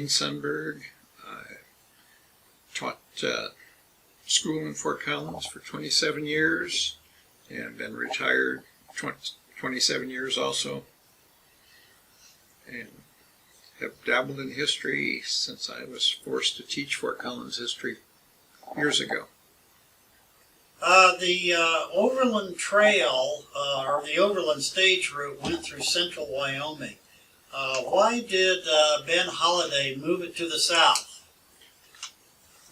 Wayne Sundberg. I taught school in Fort Collins for 27 years and been retired 27 years also. And have dabbled in history since I was forced to teach Fort Collins history years ago. The Overland Trail, or the Overland Stage Route, went through central Wyoming. Why did Ben Holiday move it to the south?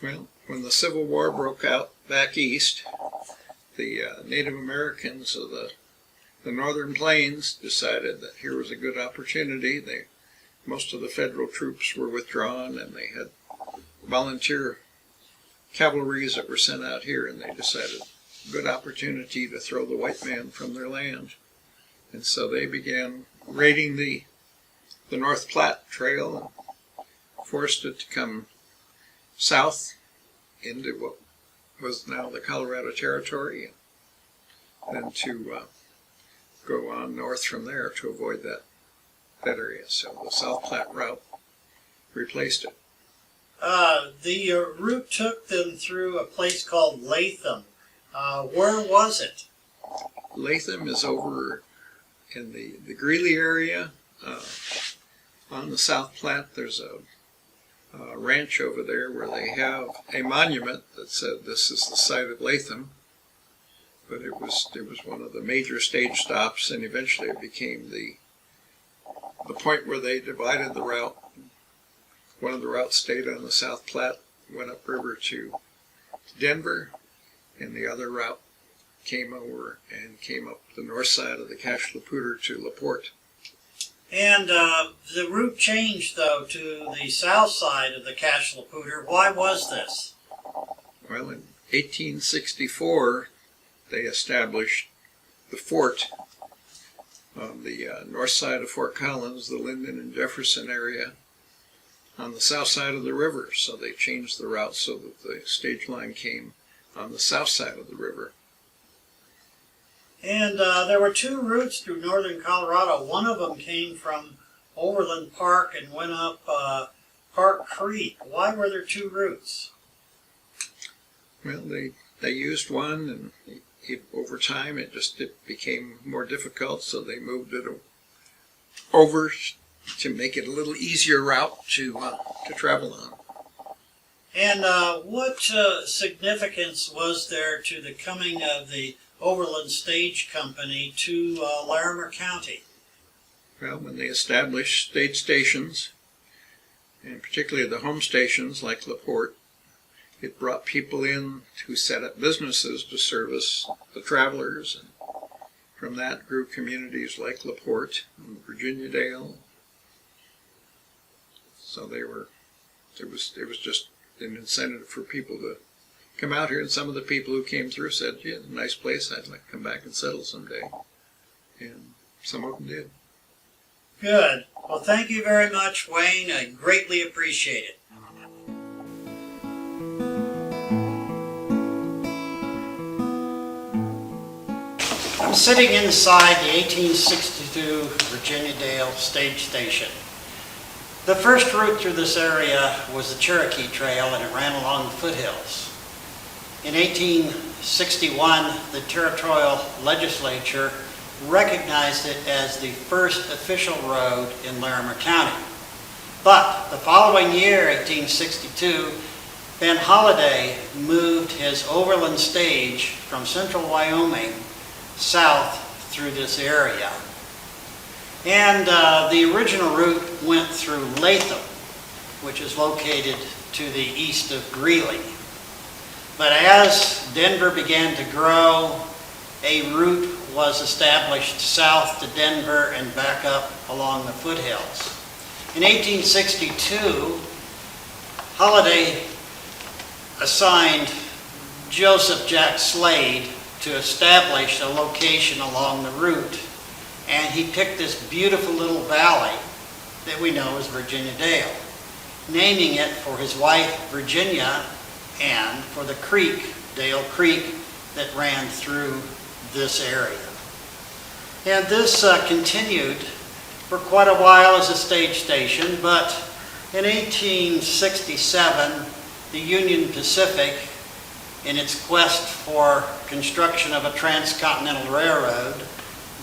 Well, when the Civil War broke out back east, the Native Americans of the Northern Plains decided that here was a good opportunity. Most of the federal troops were withdrawn, and they had volunteer cavalries that were sent out here, and they decided good opportunity to throw the white man from their land. And so they began raiding the North Platte Trail and forced it to come south into what was now the Colorado Territory, and then to go on north from there to avoid that area. So the South Platte route replaced it. The route took them through a place called Latham. Where was it? Latham is over in the Greeley area. On the South Platte, there's a ranch over there where they have a monument that said this is the site of Latham. But it was one of the major stage stops, and eventually it became the point where they divided the route. One of the routes stayed on the South Platte, went upriver to Denver, and the other route came over and came up the north side of the Cache La Poudre to LaPorte. And the route changed, though, to the south side of the Cache La Poudre. Why was this? Well, in 1864, they established the fort on the north side of Fort Collins, the Linden and Jefferson area, on the south side of the river. So they changed the route so that the stage line came on the south side of the river. And there were two routes through northern Colorado. One of them came from Overland Park and went up Park Creek. Why were there two routes? Well, they used one, and over time it became more difficult, so they moved it over to make it a little easier route to travel on. And what significance was there to the coming of the Overland Stage Company to Larimer County? Well, when they established stage stations, and particularly the home stations like LaPorte, it brought people in who set up businesses to service the travelers, and from that grew communities like LaPorte and Virginia Dale. So it was just an incentive for people to come out here, and some of the people who came through said, yeah, nice place, I'd like to come back and settle someday. And some of them did. Good. Well, thank you very much, Wayne. I greatly appreciate it. I'm sitting inside the 1862 Virginia Dale stage station. The first route through this area was the Cherokee Trail, and it ran along the foothills. In 1861, the territorial legislature recognized it as the first official road in Larimer County. But the following year, 1862, Ben Holiday moved his overland stage from central Wyoming south through this area. And the original route went through Latham, which is located to the east of Greeley. But as Denver began to grow, a route was established south to Denver and back up along the foothills. In 1862, Holiday assigned Joseph Jack Slade to establish a location along the route, and he picked this beautiful little valley that we know as Virginia Dale, naming it for his wife Virginia and for the creek, Dale Creek, that ran through this area. And this continued for quite a while as a stage station, but In 1867, the Union Pacific, in its quest for construction of a transcontinental railroad,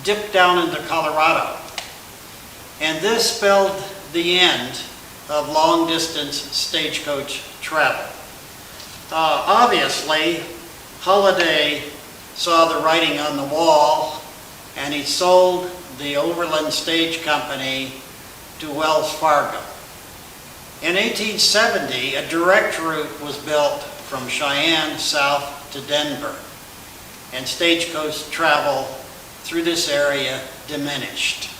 dipped down into Colorado. And this spelled the end of long-distance stagecoach travel. Obviously, Holiday saw the writing on the wall, and he sold the Overland Stage Company to Wells Fargo. In 1870, a direct route was built from Cheyenne south to Denver, and stagecoach travel through this area diminished.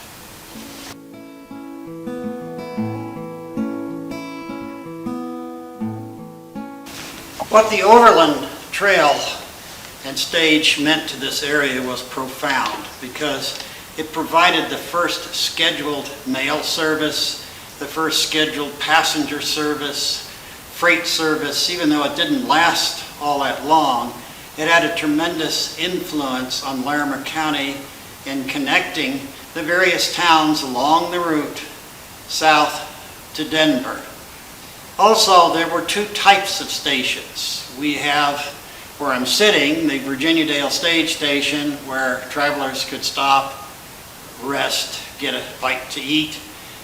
What the Overland Trail and stage meant to this area was profound, because it provided the first scheduled mail service, the first scheduled passenger service, freight service. Even though it didn't last all that long, it had a tremendous influence on Larimer County in connecting the various towns along the route south to Denver. Also, there were two types of stations. We have, where I'm sitting, the Virginia Dale Stage Station, where travelers could stop, rest, get a bite to eat.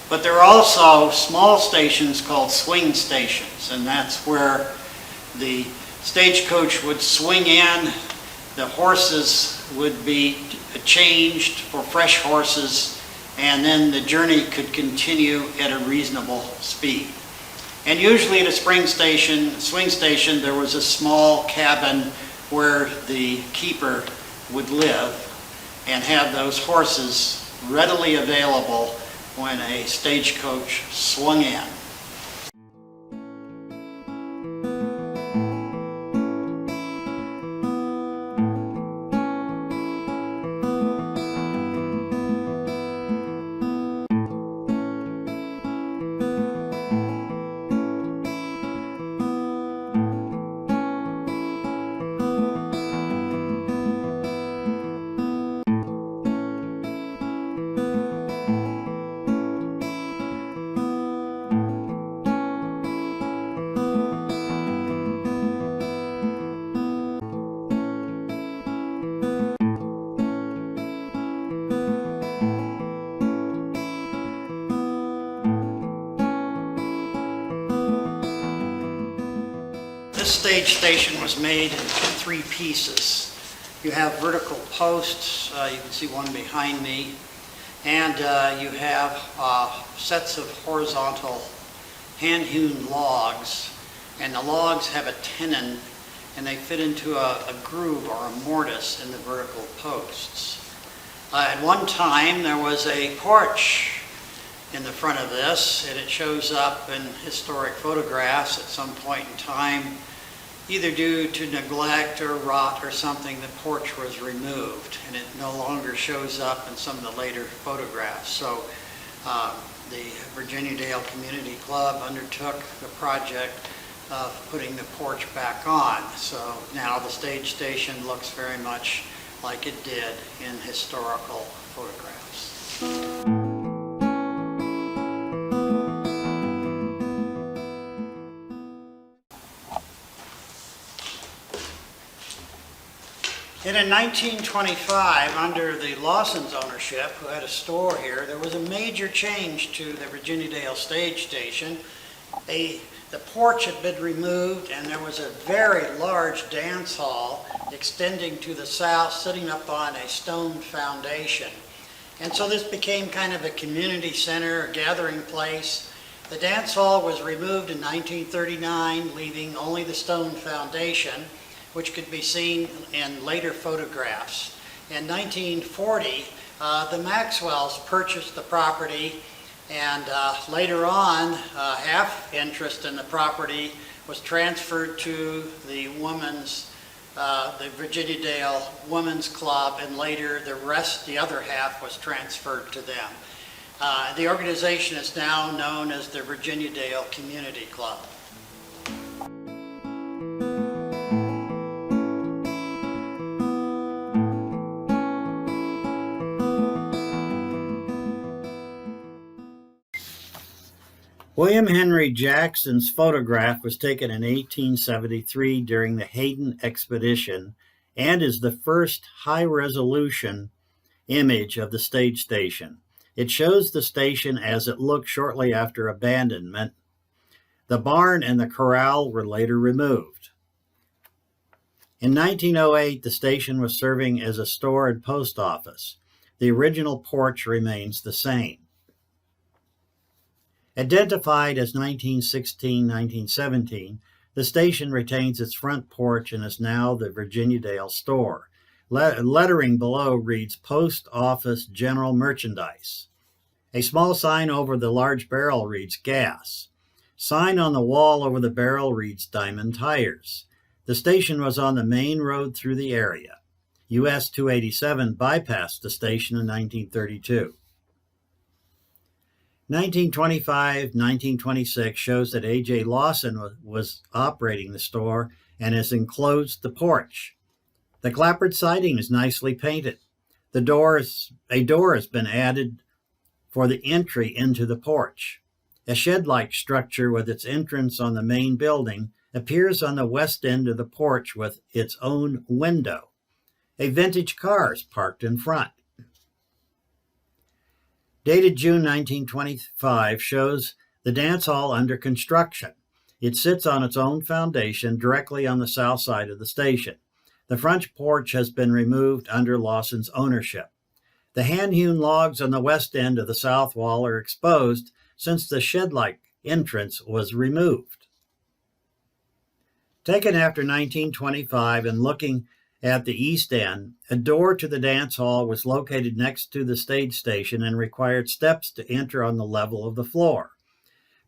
But there are also small stations called swing stations, and that's where the stagecoach would swing in, the horses would be changed for fresh horses, and then the journey could continue at a reasonable speed. And usually at a swing station, there was a small cabin where the keeper would live and have those horses readily available when a stagecoach swung in. This stage station was made in three pieces. You have vertical posts, you can see one behind me, and you have sets of horizontal hand-hewn logs, and the logs have a tenon, and they fit into a groove or a mortise in the vertical posts. At one time, there was a porch in the front of this, and it shows up in historic photographs at some point in time. Either due to neglect or rot or something, the porch was removed, and it no longer shows up in some of the later photographs. So the Virginia Dale Community Club undertook the project of putting the porch back on. So now the stage station looks very much like it did in historical photographs. And in 1925, under the Lawson's ownership, who had a store here, there was a major change to the Virginia Dale Stage Station. The porch had been removed, and there was a very large dance hall extending to the south, sitting up on a stone foundation. And so this became kind of a community center, a gathering place. The dance hall was removed in 1939, leaving only the stone foundation, which could be seen in later photographs. In 1940, the Maxwells purchased the property, and later on, half interest in the property was transferred to the Virginia Dale Women's Club, and later the other half was transferred to them. The organization is now known as the Virginia Dale Community Club. William Henry Jackson's photograph was taken in 1873 during the Hayden expedition and is the first high-resolution image of the stage station. It shows the station as it looked shortly after abandonment. The barn and the corral were later removed. In 1908, the station was serving as a store and post office. The original porch remains the same. Identified as 1916-1917, the station retains its front porch and is now the Virginia Dale store. Lettering below reads Post Office General Merchandise. A small sign over the large barrel reads Gas. Sign on the wall over the barrel reads Diamond Tires. The station was on the main road through the area. US 287 bypassed the station in 1932. 1925-1926 shows that A.J. Lawson was operating the store and has enclosed the porch. The clapboard siding is nicely painted. A door has been added for the entry into the porch. A shed-like structure with its entrance on the main building appears on the west end of the porch with its own window. A vintage car is parked in front. Dated June 1925 shows the dance hall under construction. It sits on its own foundation directly on the south side of the station. The front porch has been removed under Lawson's ownership. The hand-hewn logs on the west end of the south wall are exposed since the shed-like entrance was removed. Taken after 1925 and looking at the east end, a door to the dance hall was located next to the stage station and required steps to enter on the level of the floor.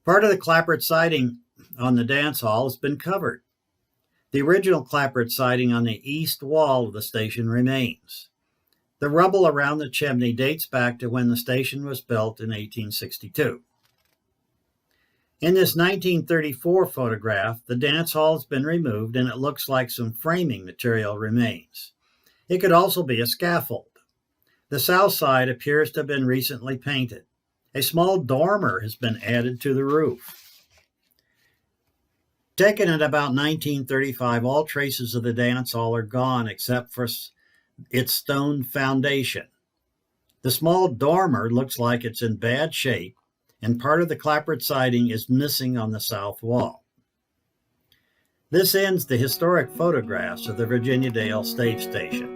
Part of the clapboard siding on the dance hall has been covered. The original clapboard siding on the east wall of the station remains. The rubble around the chimney dates back to when the station was built in 1862. In this 1934 photograph, the dance hall has been removed and it looks like some framing material remains. It could also be a scaffold. The south side appears to have been recently painted. A small dormer has been added to the roof. Taken at about 1935, all traces of the dance hall are gone except for its stone foundation. The small dormer looks like it's in bad shape, and part of the clapboard siding is missing on the south wall. This ends the historic photographs of the Virginia Dale Stage Station.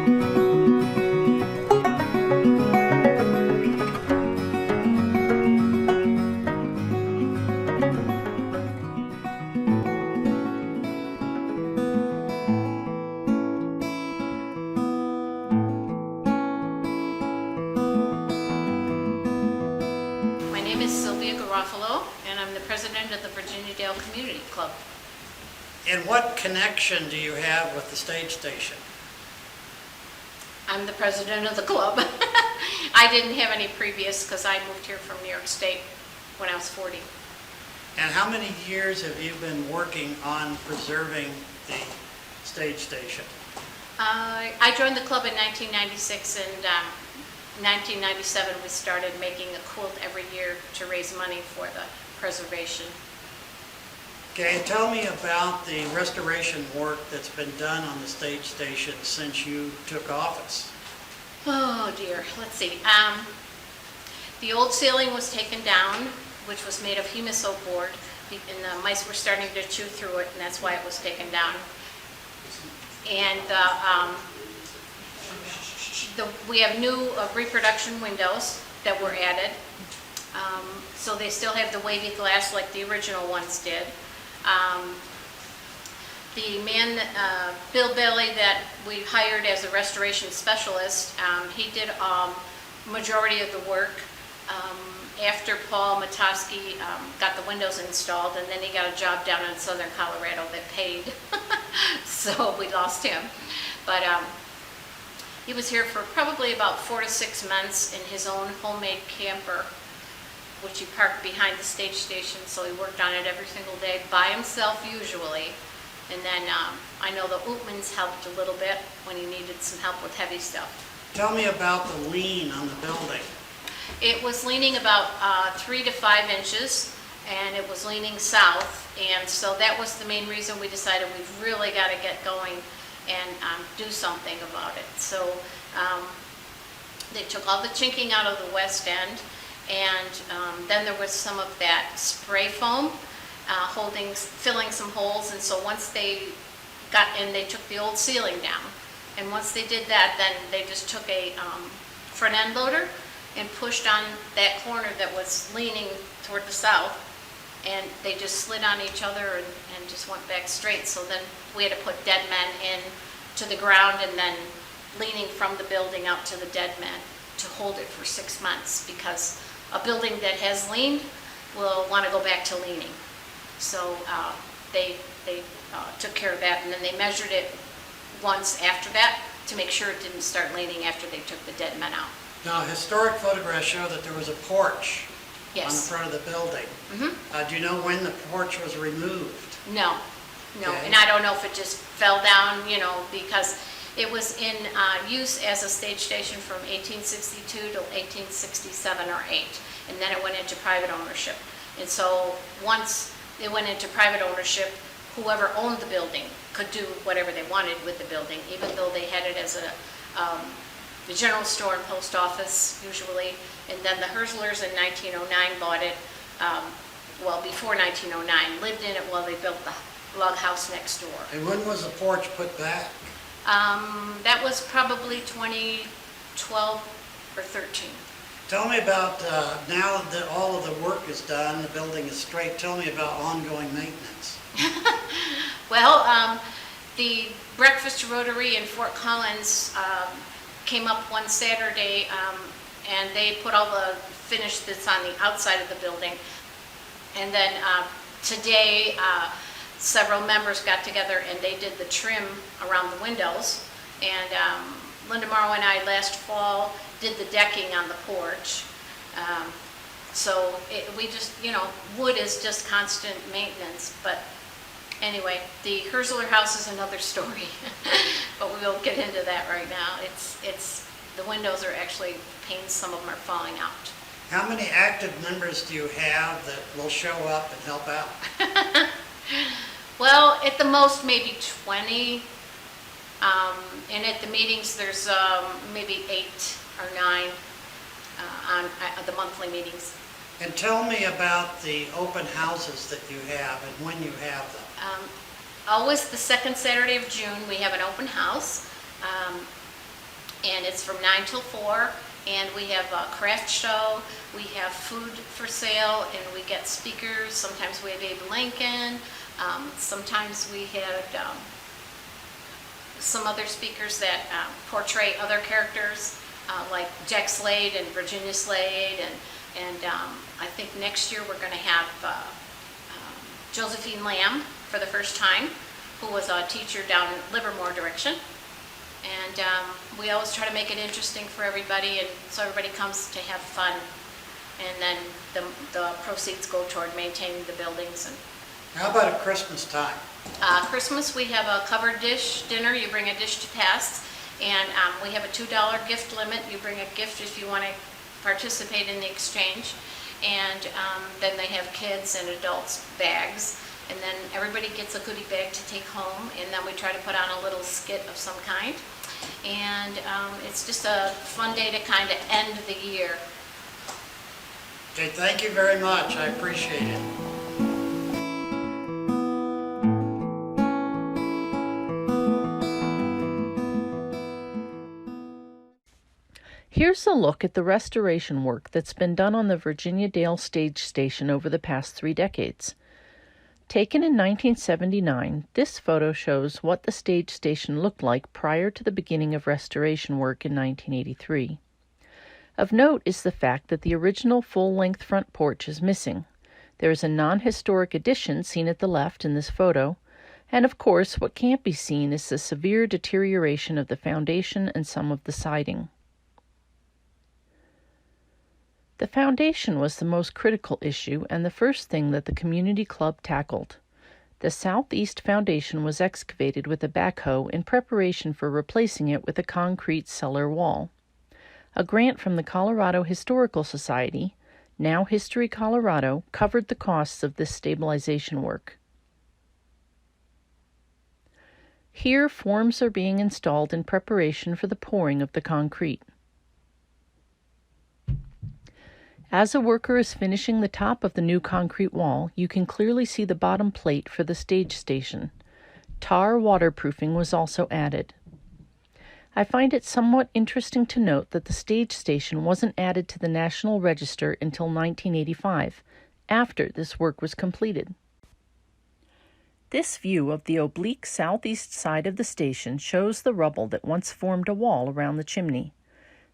My name is Sylvia Garofalo, and I'm the president of the Virginia Dale Community Club. And what connection do you have with the stage station? I'm the president of the club. I didn't have any previous because I moved here from New York State when I was 40. And how many years have you been working on preserving the stage station? I joined the club in 1996, and 1997 we started making a quilt every year to raise money for the preservation. Okay, and tell me about the restoration work that's been done on the stage station since you took office. Oh dear, let's see. The old ceiling was taken down, which was made of humusol board, and the mice were starting to chew through it, and that's why it was taken down. And we have new reproduction windows that were added. So they still have the wavy glass like the original ones did. The man, Bill Bailey, that we hired as a restoration specialist, he did majority of the work. After Paul Matosky got the windows installed, and then he got a job down in southern Colorado that paid, so we lost him. But he was here for probably about 4 to 6 months in his own homemade camper, which he parked behind the stage station, so he worked on it every single day by himself usually. And then I know the Ootmans helped a little bit when he needed some help with heavy stuff. Tell me about the lean on the building. It was leaning about 3 to 5 inches, and it was leaning south, and so that was the main reason we decided we've really got to get going and do something about it. So they took all the chinking out of the west end, and then there was some of that spray foam filling some holes, and so once they got in, they took the old ceiling down, and once they did that, then they just took a front end loader and pushed on that corner that was leaning toward the south, and they just slid on each other and just went back straight. So then we had to put dead men in to the ground and then leaning from the building out to the dead men to hold it for 6 months, because a building that has leaned will want to go back to leaning. So they took care of that, and then they measured it once after that to make sure it didn't start leaning after they took the dead men out. Now, historic photographs show that there was a porch on the Yes. front of the building. Do you know when the porch was removed? No, Okay. and I don't know if it just fell down, because it was in use as a stage station from 1862 to 1867 or 8, and then it went into private ownership. And so once it went into private ownership, whoever owned the building could do whatever they wanted with the building, even though they had it as the general store and post office usually. And then the Herzlers in 1909 bought it, before 1909, lived in it while they built the log house next door. And when was the porch put back? That was probably 2012 or 13. Tell me about, now that all of the work is done, the building is straight, tell me about ongoing maintenance. Well, the Breakfast Rotary in Fort Collins came up one Saturday, and they put all the finish that's on the outside of the building. And then today, several members got together and they did the trim around the windows. And Linda Morrow and I last fall did the decking on the porch. So we just, wood is just constant maintenance. But anyway, the Herzler house is another story, but we won't get into that right now. The windows are actually panes, some of them are falling out. How many active members do you have that will show up and help out? Well, at the most, maybe 20. And at the meetings, there's maybe 8 or 9 on the monthly meetings. And tell me about the open houses that you have and when you have them. Always the second Saturday of June, we have an open house. and it's from 9 till 4, and we have a craft show, we have food for sale, and we get speakers. Sometimes we have Abe Lincoln, sometimes we had some other speakers that portray other characters, like Jack Slade and Virginia Slade, and I think next year we're going to have Josephine Lamb for the first time, who was a teacher down in Livermore direction. And we always try to make it interesting for everybody, and so everybody comes to have fun. And then the proceeds go toward maintaining the buildings. And How about at Christmas time? Christmas, we have a covered dish dinner. You bring a dish to pass, and we have a $2 gift limit. You bring a gift if you want to participate in the exchange. And then they have kids and adults bags. And then everybody gets a goodie bag to take home, and then we try to put on a little skit of some kind. And it's just a fun day to kind of end the year. Okay, thank you very much. I appreciate it. Here's a look at the restoration work that's been done on the Virginia Dale stage station over the past 3 decades. Taken in 1979, this photo shows what the stage station looked like prior to the beginning of restoration work in 1983. Of note is the fact that the original full-length front porch is missing. There is a non-historic addition seen at the left in this photo, and of course what can't be seen is the severe deterioration of the foundation and some of the siding. The foundation was the most critical issue and the first thing that the community club tackled. The southeast foundation was excavated with a backhoe in preparation for replacing it with a concrete cellar wall. A grant from the Colorado Historical Society, now History Colorado, covered the costs of this stabilization work. Here, forms are being installed in preparation for the pouring of the concrete. As a worker is finishing the top of the new concrete wall, you can clearly see the bottom plate for the stage station. Tar waterproofing was also added. I find it somewhat interesting to note that the stage station wasn't added to the National Register until 1985, after this work was completed. This view of the oblique southeast side of the station shows the rubble that once formed a wall around the chimney.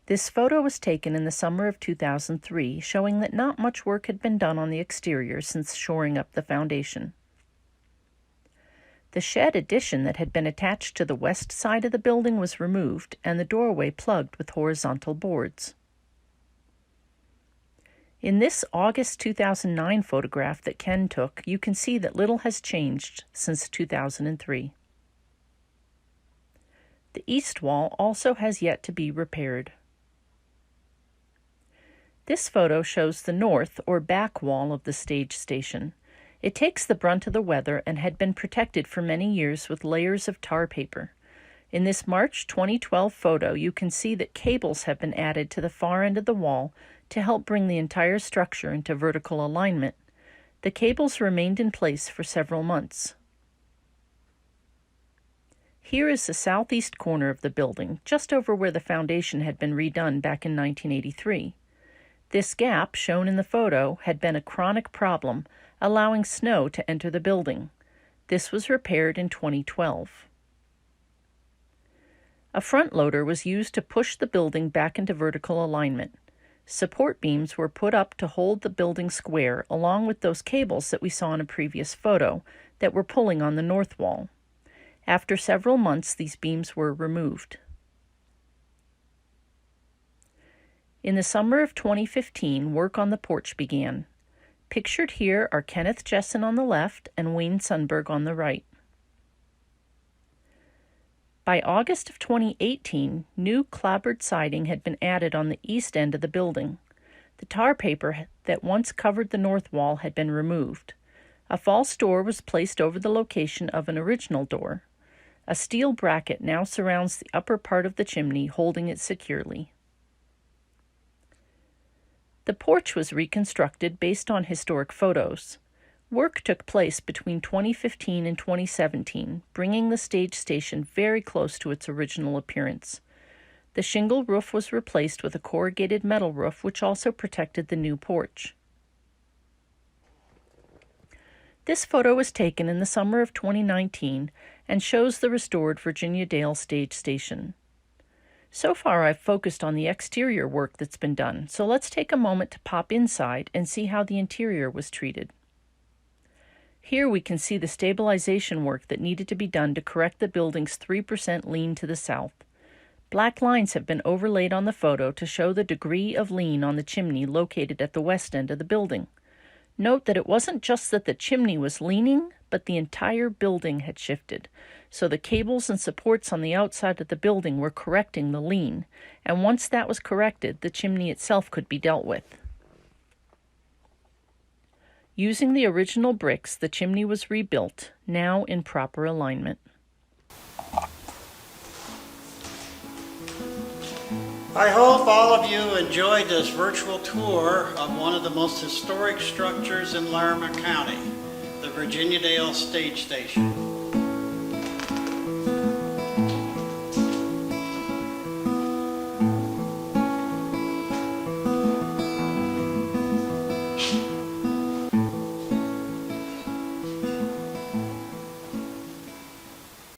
This photo was taken in the summer of 2003, showing that not much work had been done on the exterior since shoring up the foundation. The shed addition that had been attached to the west side of the building was removed, and the doorway plugged with horizontal boards. In this August 2009 photograph that Ken took, you can see that little has changed since 2003. The east wall also has yet to be repaired. This photo shows the north or back wall of the stage station. It takes the brunt of the weather and had been protected for many years with layers of tar paper. In this March 2012 photo, you can see that cables have been added to the far end of the wall to help bring the entire structure into vertical alignment. The cables remained in place for several months. Here is the southeast corner of the building, just over where the foundation had been redone back in 1983. This gap, shown in the photo, had been a chronic problem, allowing snow to enter the building. This was repaired in 2012. A front loader was used to push the building back into vertical alignment. Support beams were put up to hold the building square, along with those cables that we saw in a previous photo that were pulling on the north wall. After several months, these beams were removed. In the summer of 2015, work on the porch began. Pictured here are Kenneth Jessen on the left and Wayne Sundberg on the right. By August of 2018, new clapboard siding had been added on the east end of the building. The tar paper that once covered the north wall had been removed. A false door was placed over the location of an original door. A steel bracket now surrounds the upper part of the chimney, holding it securely. The porch was reconstructed based on historic photos. Work took place between 2015 and 2017, bringing the stage station very close to its original appearance. The shingle roof was replaced with a corrugated metal roof, which also protected the new porch. This photo was taken in the summer of 2019 and shows the restored Virginia Dale Stage Station. So far, I've focused on the exterior work that's been done, so let's take a moment to pop inside and see how the interior was treated. Here we can see the stabilization work that needed to be done to correct the building's 3% lean to the south. Black lines have been overlaid on the photo to show the degree of lean on the chimney located at the west end of the building. Note that it wasn't just that the chimney was leaning, but the entire building had shifted. So the cables and supports on the outside of the building were correcting the lean, and once that was corrected, the chimney itself could be dealt with. Using the original bricks, the chimney was rebuilt, now in proper alignment. I hope all of you enjoyed this virtual tour of one of the most historic structures in Larimer County, the Virginia Dale Stage Station.